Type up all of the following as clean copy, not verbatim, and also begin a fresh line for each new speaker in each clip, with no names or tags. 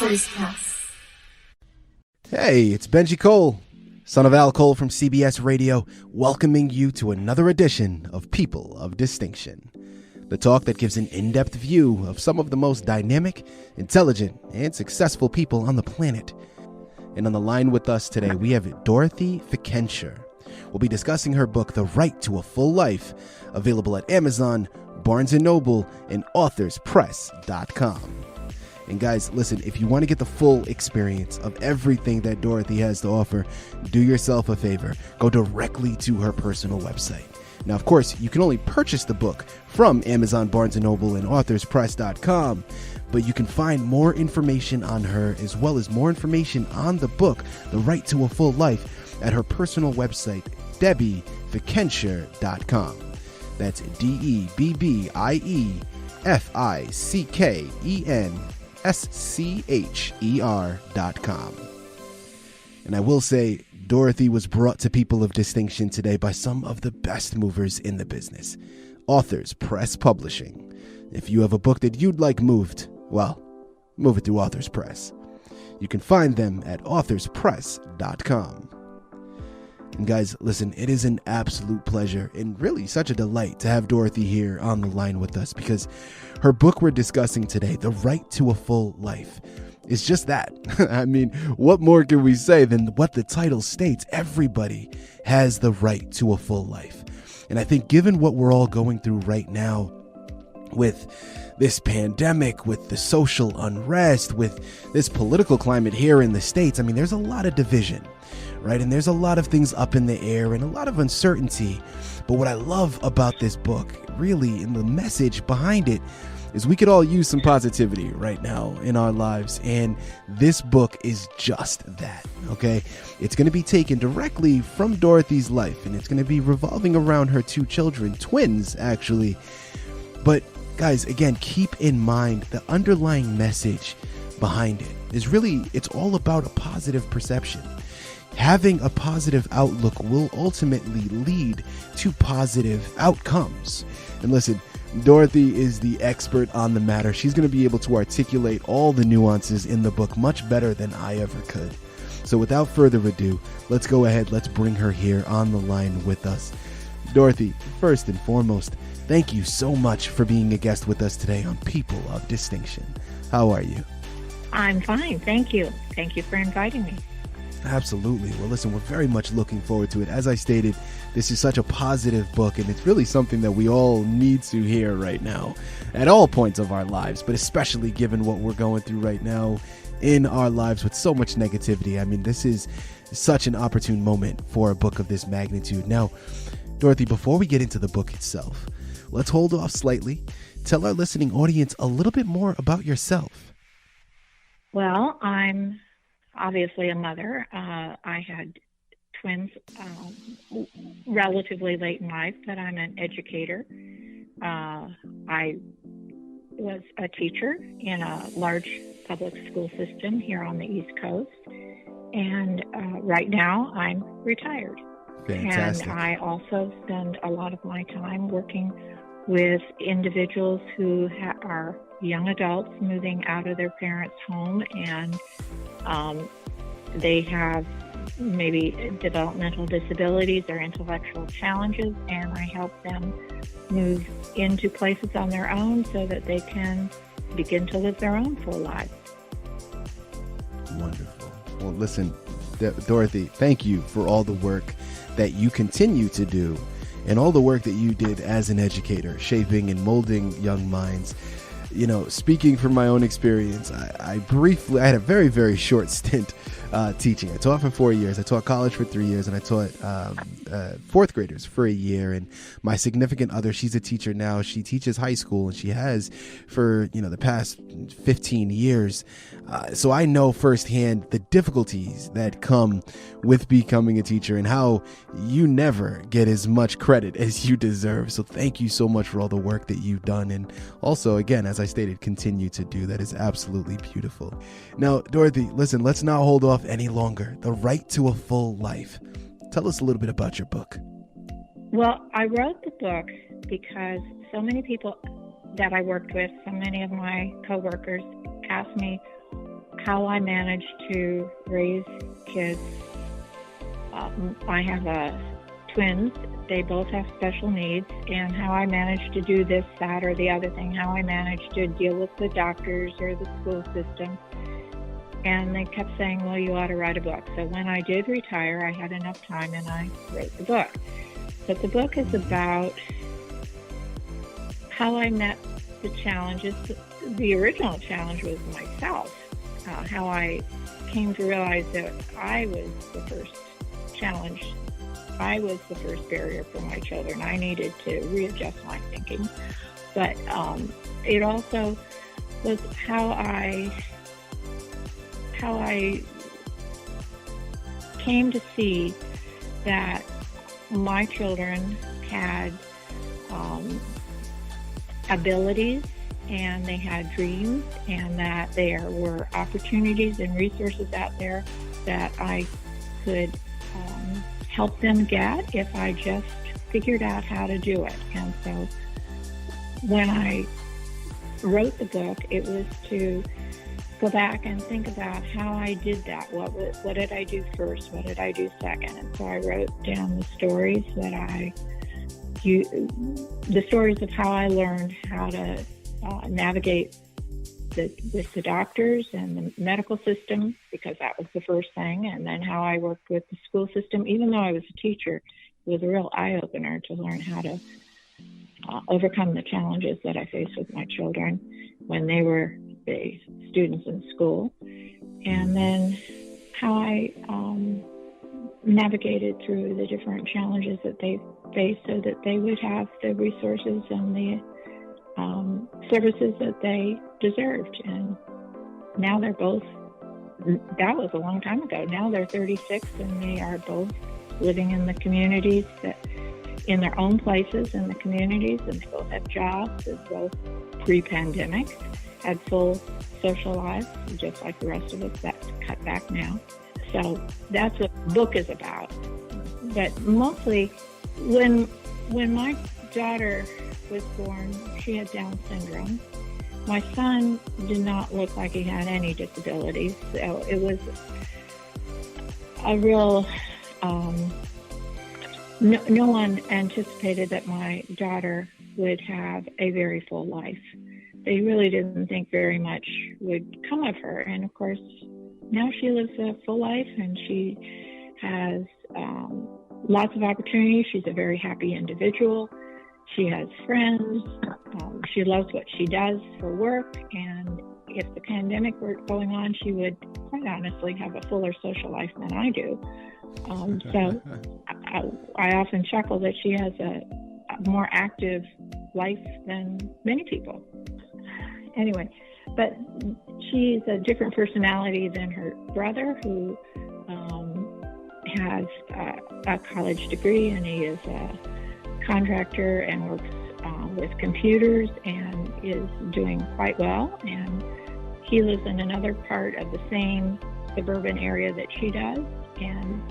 Authors Press.
Hey, it's Benji Cole, son of Al Cole from CBS Radio, welcoming you to another edition of People of Distinction, the talk that gives an in-depth view of some of the most dynamic, intelligent, and successful people on the planet. And on the line with us today, we have Dorothy Fickenscher. We'll be discussing her book, The Right to a Full Life, available at Amazon, Barnes & Noble, and AuthorsPress.com. And guys, listen, if you want to get the full experience of everything that Dorothy has to offer, do yourself a favor. Go directly to her personal website. Now, of course, you can only purchase the book from Amazon, Barnes & Noble, and AuthorsPress.com, but you can find more information on her as well as more information on the book, The Right to a Full Life, at her personal website, DebbieFickenscher.com. That's DebbieFickenscher.com. And I will say, Dorothy was brought to People of Distinction today by some of the best movers in the business, Authors Press Publishing. If you have a book that you'd like moved, well, move it through Authors Press. You can find them at AuthorsPress.com. And guys, listen, it is an absolute pleasure and really such a delight to have Dorothy here on the line with us, because her book we're discussing today, The Right to a Full Life, is just that. I mean, what more can we say than what the title states? Everybody has the right to a full life. And I think given what we're all going through right now with this pandemic, with the social unrest, with this political climate here in the States, I mean, there's a lot of division, right? And there's a lot of things up in the air and a lot of uncertainty. But what I love about this book, really, and the message behind it, is we could all use some positivity right now in our lives, and this book is just that, okay? It's going to be taken directly from Dorothy's life, and it's going to be revolving around her two children, twins, actually. But guys, again, keep in mind the underlying message behind it is really, it's all about a positive perception. Having a positive outlook will ultimately lead to positive outcomes. And listen, Dorothy is the expert on the matter. She's going to be able to articulate all the nuances in the book much better than I ever could. So without further ado, let's go ahead. Let's bring her here on the line with us. Dorothy, first and foremost, thank you so much for being a guest with us today on People of Distinction. How are you?
I'm fine. Thank you. Thank you for inviting me.
Absolutely. Well, listen, we're very much looking forward to it. As I stated, this is such a positive book, and it's really something that we all need to hear right now at all points of our lives, but especially given what we're going through right now in our lives with so much negativity. I mean, this is such an opportune moment for a book of this magnitude. Now, Dorothy, before we get into the book itself, let's hold off slightly. Tell our listening audience a little bit more about yourself.
Well, I'm obviously a mother. I had twins relatively late in life, but I'm an educator. I was a teacher in a large public school system here on the East Coast, and right now I'm retired.
Fantastic.
And I also spend a lot of my time working with individuals who are young adults moving out of their parents' home, and they have maybe developmental disabilities or intellectual challenges, and I help them move into places on their own so that they can begin to live their own full lives.
Wonderful. Well, listen, Dorothy, thank you for all the work that you continue to do and all the work that you did as an educator, shaping and molding young minds. You know, speaking from my own experience, I had a very, very short stint teaching. I taught for 4 years. I taught college for 3 years, and I taught fourth graders for a year. And my significant other, she's a teacher now. She teaches high school, and she has for, the past 15 years. So I know firsthand the difficulties that come with becoming a teacher and how you never get as much credit as you deserve. So thank you so much for all the work that you've done. And also, again, as I stated, continue to do. That is absolutely beautiful. Now, Dorothy, listen, let's not hold off any longer. The Right to a Full Life. Tell us a little bit about your book.
Well, I wrote the book because so many people that I worked with, so many of my coworkers asked me, how I managed to raise kids. I have twins. They both have special needs, and how I managed to do this, that, or the other thing, how I managed to deal with the doctors or the school system. And they kept saying, well, you ought to write a book. So when I did retire, I had enough time and I wrote the book. But the book is about how I met the challenges. The original challenge was myself, how I came to realize that I was the first challenge. I was the first barrier for my children. I needed to readjust my thinking. But it also was how I came to see that my children had abilities and they had dreams, and that there were opportunities and resources out there that I could help them get if I just figured out how to do it. And so when I wrote the book, it was to go back and think about how I did that. What did I do first? What did I do second? And so I wrote down the stories that the stories of how I learned how to navigate with the doctors and the medical system, because that was the first thing, and then how I worked with the school system. Even though I was a teacher, it was a real eye-opener to learn how to overcome the challenges that I faced with my children when they were the students in school, and then how I navigated through the different challenges that they faced so that they would have the resources and the services that they deserved. And now they're both, that was a long time ago, now they're 36 and they are both living in the communities, in their own places in the communities, and they both have jobs. They're both pre-pandemic, had full social lives, just like the rest of us that cut back now. So that's what the book is about. But mostly, when my daughter was born, she had Down syndrome. My son did not look like he had any disabilities, so it was a real, no one anticipated that my daughter would have a very full life. They really didn't think very much would come of her. And of course, now she lives a full life and she has lots of opportunities. She's a very happy individual. She has friends. She loves what she does for work. And if the pandemic were going on, she would quite honestly have a fuller social life than I do. So I often chuckle that she has a more active life than many people. Anyway, but she's a different personality than her brother, who has a college degree, and he is a contractor and works with computers and is doing quite well. And he lives in another part of the same suburban area that she does, and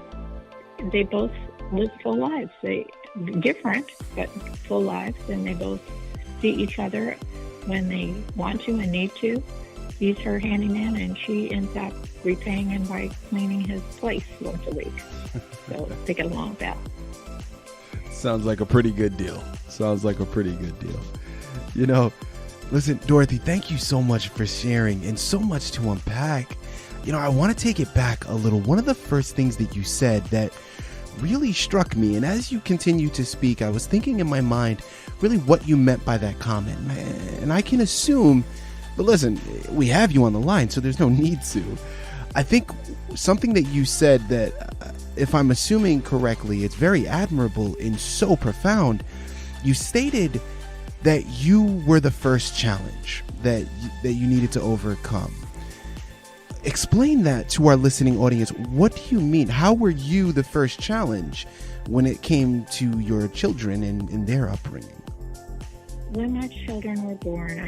they both live full lives. They different, but full lives, and they both see each other when they want to and need to. He's her handyman, and she ends up repaying him by cleaning his place once a week. So they get along with that.
Sounds like a pretty good deal. You know, listen, Dorothy, thank you so much for sharing and so much to unpack. You know, I want to take it back a little. One of the first things that you said that really struck me, and as you continue to speak, I was thinking in my mind really what you meant by that comment. And I can assume, but listen, we have you on the line, so there's no need to. I think something that you said that, if I'm assuming correctly, it's very admirable and so profound. You stated that you were the first challenge that you needed to overcome. Explain that to our listening audience. What do you mean? How were you the first challenge when it came to your children and their upbringing?
When my children were born,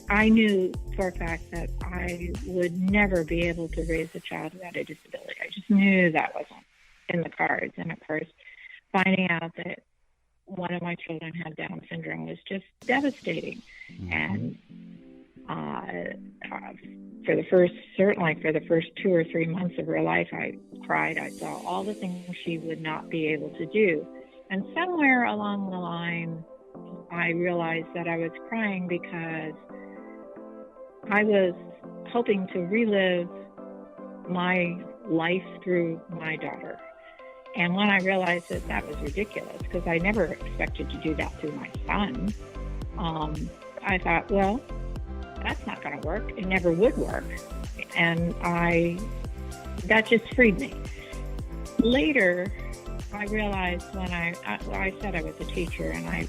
I knew for a fact that I would never be able to raise a child who had a disability. I just knew that wasn't in the cards. And of course, finding out that one of my children had Down syndrome was just devastating. Mm-hmm. And certainly for the first 2 or 3 months of her life, I cried. I saw all the things she would not be able to do. And somewhere along the line, I realized that I was crying because I was hoping to relive my life through my daughter. And when I realized that that was ridiculous, because I never expected to do that through my son, I thought, well, that's not going to work. It never would work. And that just freed me. Later, I realized when I said I was a teacher, and I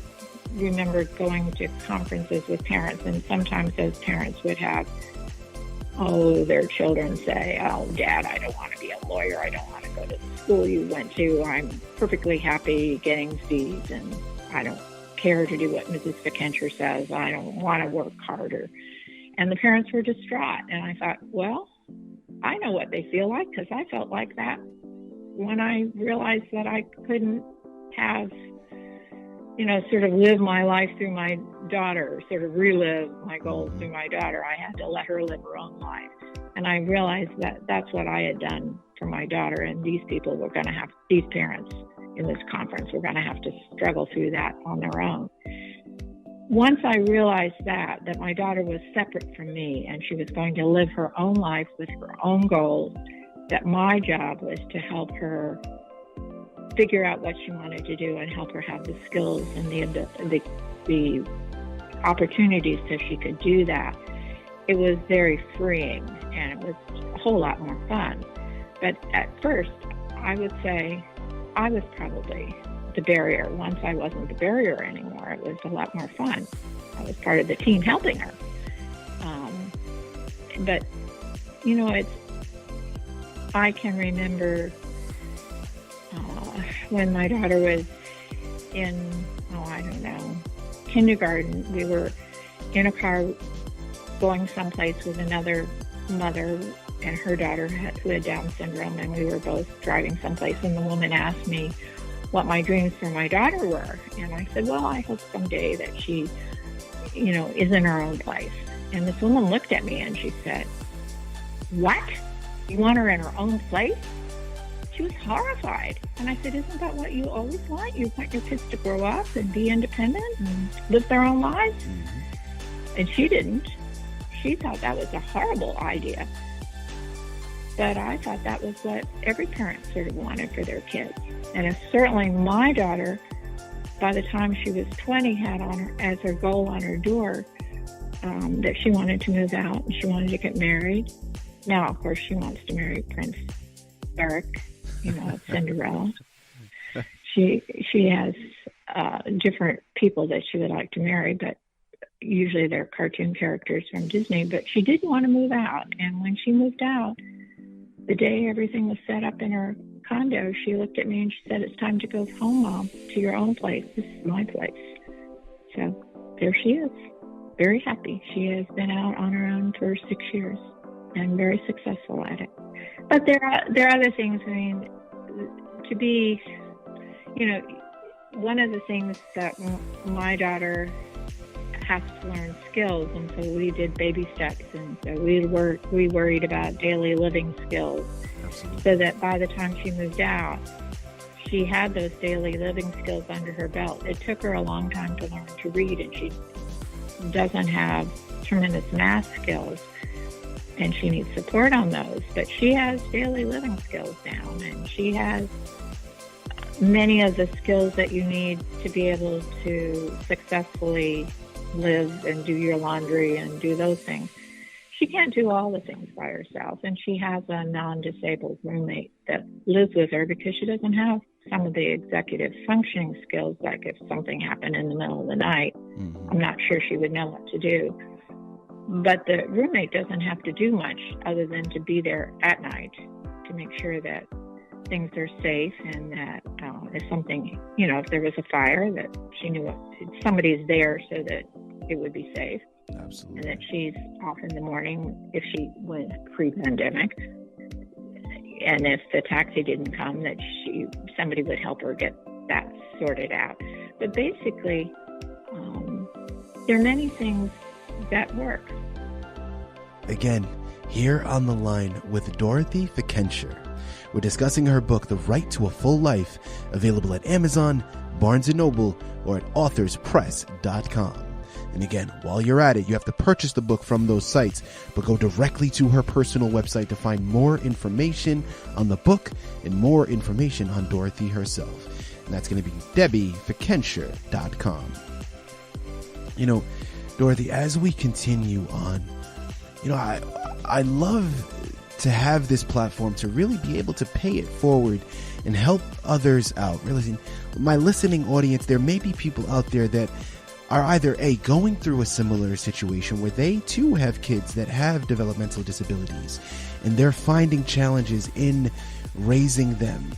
remember going to conferences with parents, and sometimes those parents would have, their children say, oh, Dad, I don't want to be a lawyer. I don't want to go to the school you went to. I'm perfectly happy getting C's, and I don't care to do what Mrs. Fickenscher says. I don't want to work harder. And the parents were distraught. And I thought, well, I know what they feel like, because I felt like that when I realized that I couldn't have, sort of live my life through my daughter, sort of relive my goals through my daughter. I had to let her live her own life. And I realized that that's what I had done for my daughter. And these parents in this conference were going to have to struggle through that on their own. Once I realized that my daughter was separate from me and she was going to live her own life with her own goals, that my job was to help her figure out what she wanted to do and help her have the skills and the opportunities so she could do that. It was very freeing, and it was a whole lot more fun. But at first, I would say I was probably the barrier. Once I wasn't the barrier anymore, it was a lot more fun. I was part of the team helping her. But, I can remember when my daughter was in, kindergarten. We were in a car going someplace with another mother and her daughter who had Down syndrome, and we were both driving someplace, and the woman asked me what my dreams for my daughter were. And I said, well, I hope someday that she, is in her own place. And this woman looked at me and she said, what? You want her in her own place? She was horrified. And I said, isn't that what you always want? You want your kids to grow up and be independent and live their own lives? Mm-hmm. And she didn't. She thought that was a horrible idea. But I thought that was what every parent sort of wanted for their kids. And certainly my daughter, by the time she was 20, had on her, as her goal on her door that she wanted to move out and she wanted to get married. Now, of course, she wants to marry Prince Eric, Cinderella. She has different people that she would like to marry, but usually they're cartoon characters from Disney. But she didn't want to move out. And when she moved out, the day everything was set up in her condo, she looked at me and she said, it's time to go home, Mom, to your own place. This is my place. So there she is, very happy. She has been out on her own for 6 years and very successful at it. But there are other things. I mean, to be, one of the things that my daughter has to learn skills, and so we did baby steps, and so we worried about daily living skills. Absolutely. So that by the time she moved out, she had those daily living skills under her belt. It took her a long time to learn to read, and she doesn't have tremendous math skills, and she needs support on those, but she has daily living skills down, and she has many of the skills that you need to be able to successfully live and do your laundry and do those things. She can't do all the things by herself, and she has a non-disabled roommate that lives with her because she doesn't have some of the executive functioning skills, like if something happened in the middle of the night, I'm not sure she would know what to do. But the roommate doesn't have to do much other than to be there at night to make sure that things are safe, and that if something, if there was a fire, that she knew somebody's there so that it would be safe.
Absolutely.
And that she's off in the morning if she was pre-pandemic. And if the taxi didn't come, that somebody would help her get that sorted out. But basically, there are many things that work.
Again, Here on the line with Dorothy Fickenscher. We're discussing her book, The Right to a Full Life, available at Amazon, Barnes & Noble, or at authorspress.com. And again, while you're at it, you have to purchase the book from those sites, but go directly to her personal website to find more information on the book and more information on Dorothy herself. And that's going to be debbiefickenscher.com. You know, Dorothy, as we continue on, you know, I love to have this platform to really be able to pay it forward and help others out. Realizing my listening audience, there may be people out there that are either going through a similar situation where they too have kids that have developmental disabilities and they're finding challenges in raising them.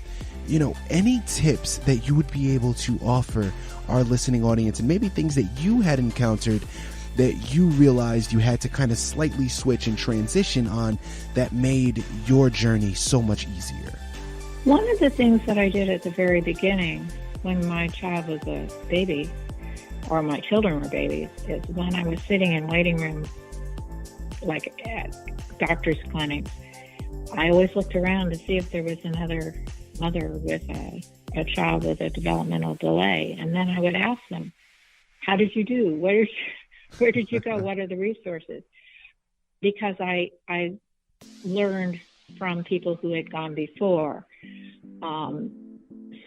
You know, any tips that you would be able to offer our listening audience, and maybe things that you had encountered that you realized you had to kind of slightly switch and transition on that made your journey so much easier?
One of the things that I did at the very beginning when my child was a baby, or my children were babies, is when I was sitting in waiting room, like at doctor's clinics, I always looked around to see if there was another mother with a child with a developmental delay. And then I would ask them, how did you do? Where did you go? What are the resources? Because I learned from people who had gone before.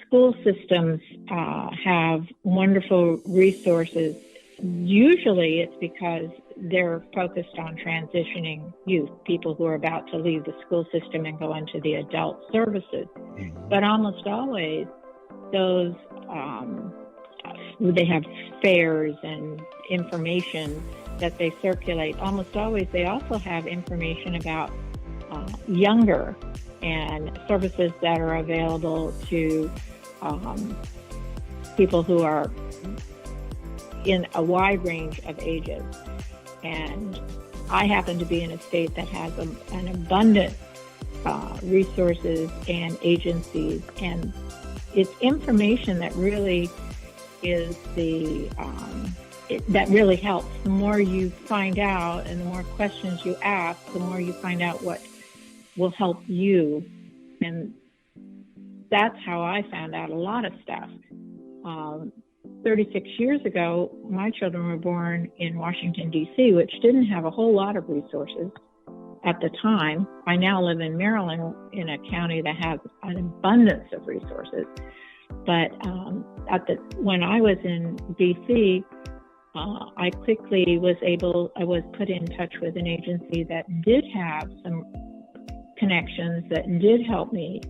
School systems have wonderful resources. Usually it's because they're focused on transitioning youth, people who are about to leave the school system and go into the adult services. Mm-hmm. But almost always those, they have fairs and information that they circulate. Almost always they also have information about younger and services that are available to people who are in a wide range of ages. And I happen to be in a state that has an abundant resources and agencies, and it's information that really is that really helps. The more you find out and the more questions you ask, the more you find out what will help you. And that's how I found out a lot of stuff. 36 years ago, my children were born in Washington, D.C., which didn't have a whole lot of resources at the time. I now live in Maryland, in a county that has an abundance of resources. But when I was in D.C., I quickly I was put in touch with an agency that did have some connections that did help me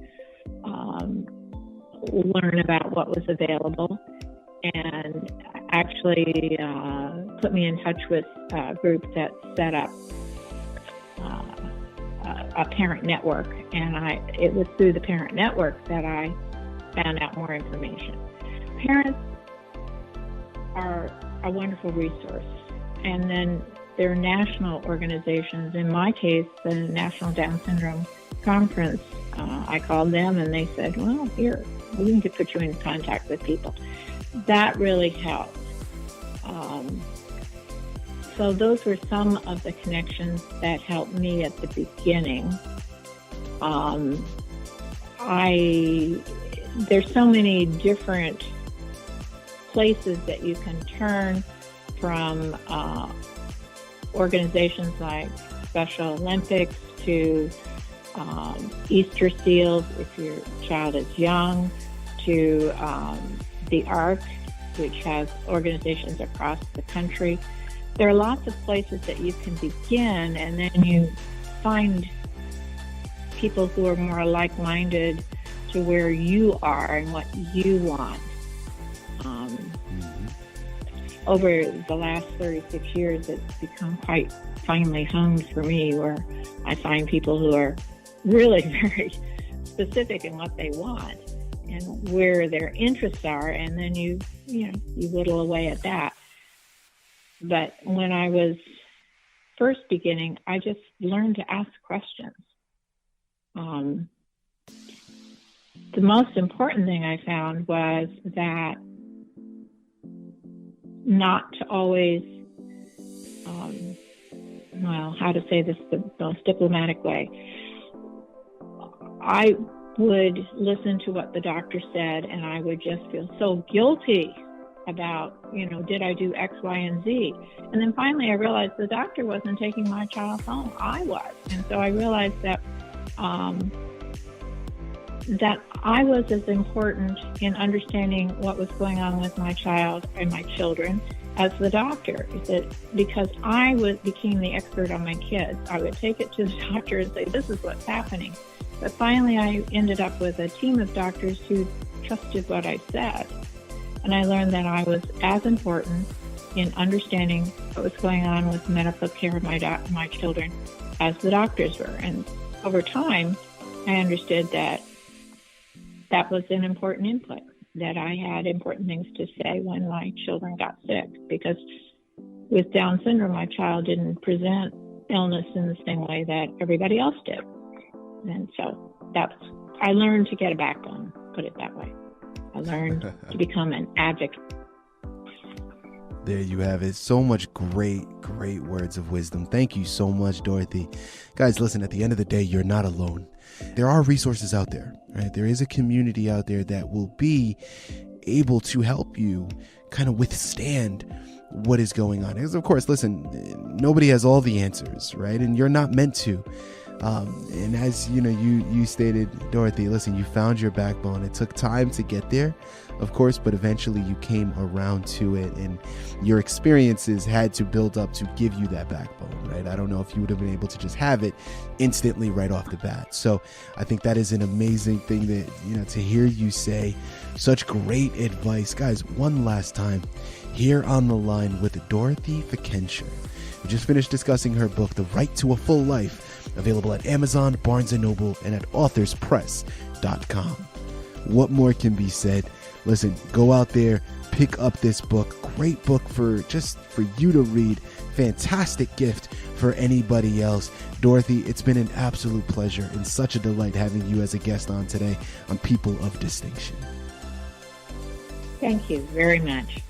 learn about what was available, and actually put me in touch with a group that set up a parent network. And it was through the parent network that I found out more information. Parents are a wonderful resource. And then there are national organizations. In my case, the National Down Syndrome Conference, I called them and they said, well, here, we need to put you in contact with people. That really helped. So those were some of the connections that helped me at the beginning. There's so many different places that you can turn from, organizations like Special Olympics to Easter Seals if your child is young, to the ARC, which has organizations across the country. There are lots of places that you can begin, and then you find people who are more like-minded to where you are and what you want. Over the last 36 years, it's become quite finely honed for me, where I find people who are really very specific in what they want and where their interests are, and then you whittle away at that. But when I was first beginning, I just learned to ask questions. The most important thing I found was that not to always well, how to say this the most diplomatic way. I would listen to what the doctor said, and I would just feel so guilty about, did I do X, Y, and Z? And then finally I realized the doctor wasn't taking my child home. I was. And so I realized that that I was as important in understanding what was going on with my child and my children as the doctor. Because I became the expert on my kids. I would take it to the doctor and say, this is what's happening. But finally I ended up with a team of doctors who trusted what I said. And I learned that I was as important in understanding what was going on with medical care of my children as the doctors were. And over time, I understood that was an important input, that I had important things to say when my children got sick. Because with Down syndrome, my child didn't present illness in the same way that everybody else did. And so I learned to get a backbone, put it that way. I learned to become an advocate.
There you have it. So much great words of wisdom. Thank you so much, Dorothy. Guys, listen, at the end of the day, you're not alone. There are resources out there, right? There is a community out there that will be able to help you kind of withstand what is going on. Because, of course, listen, nobody has all the answers, right? And you're not meant to. And as you stated, Dorothy, listen, you found your backbone. It took time to get there, of course, but eventually you came around to it, and your experiences had to build up to give you that backbone, right? I don't know if you would have been able to just have it instantly right off the bat. So I think that is an amazing thing that, to hear you say such great advice. Guys, one last time here on the line with Dorothy Fickenscher. We just finished discussing her book, The Right to a Full Life, available at Amazon, Barnes & Noble, and at authorspress.com. What more can be said? Listen, go out there, pick up this book. Great book for you to read. Fantastic gift for anybody else. Dorothy, it's been an absolute pleasure and such a delight having you as a guest on today on People of Distinction.
Thank you very much.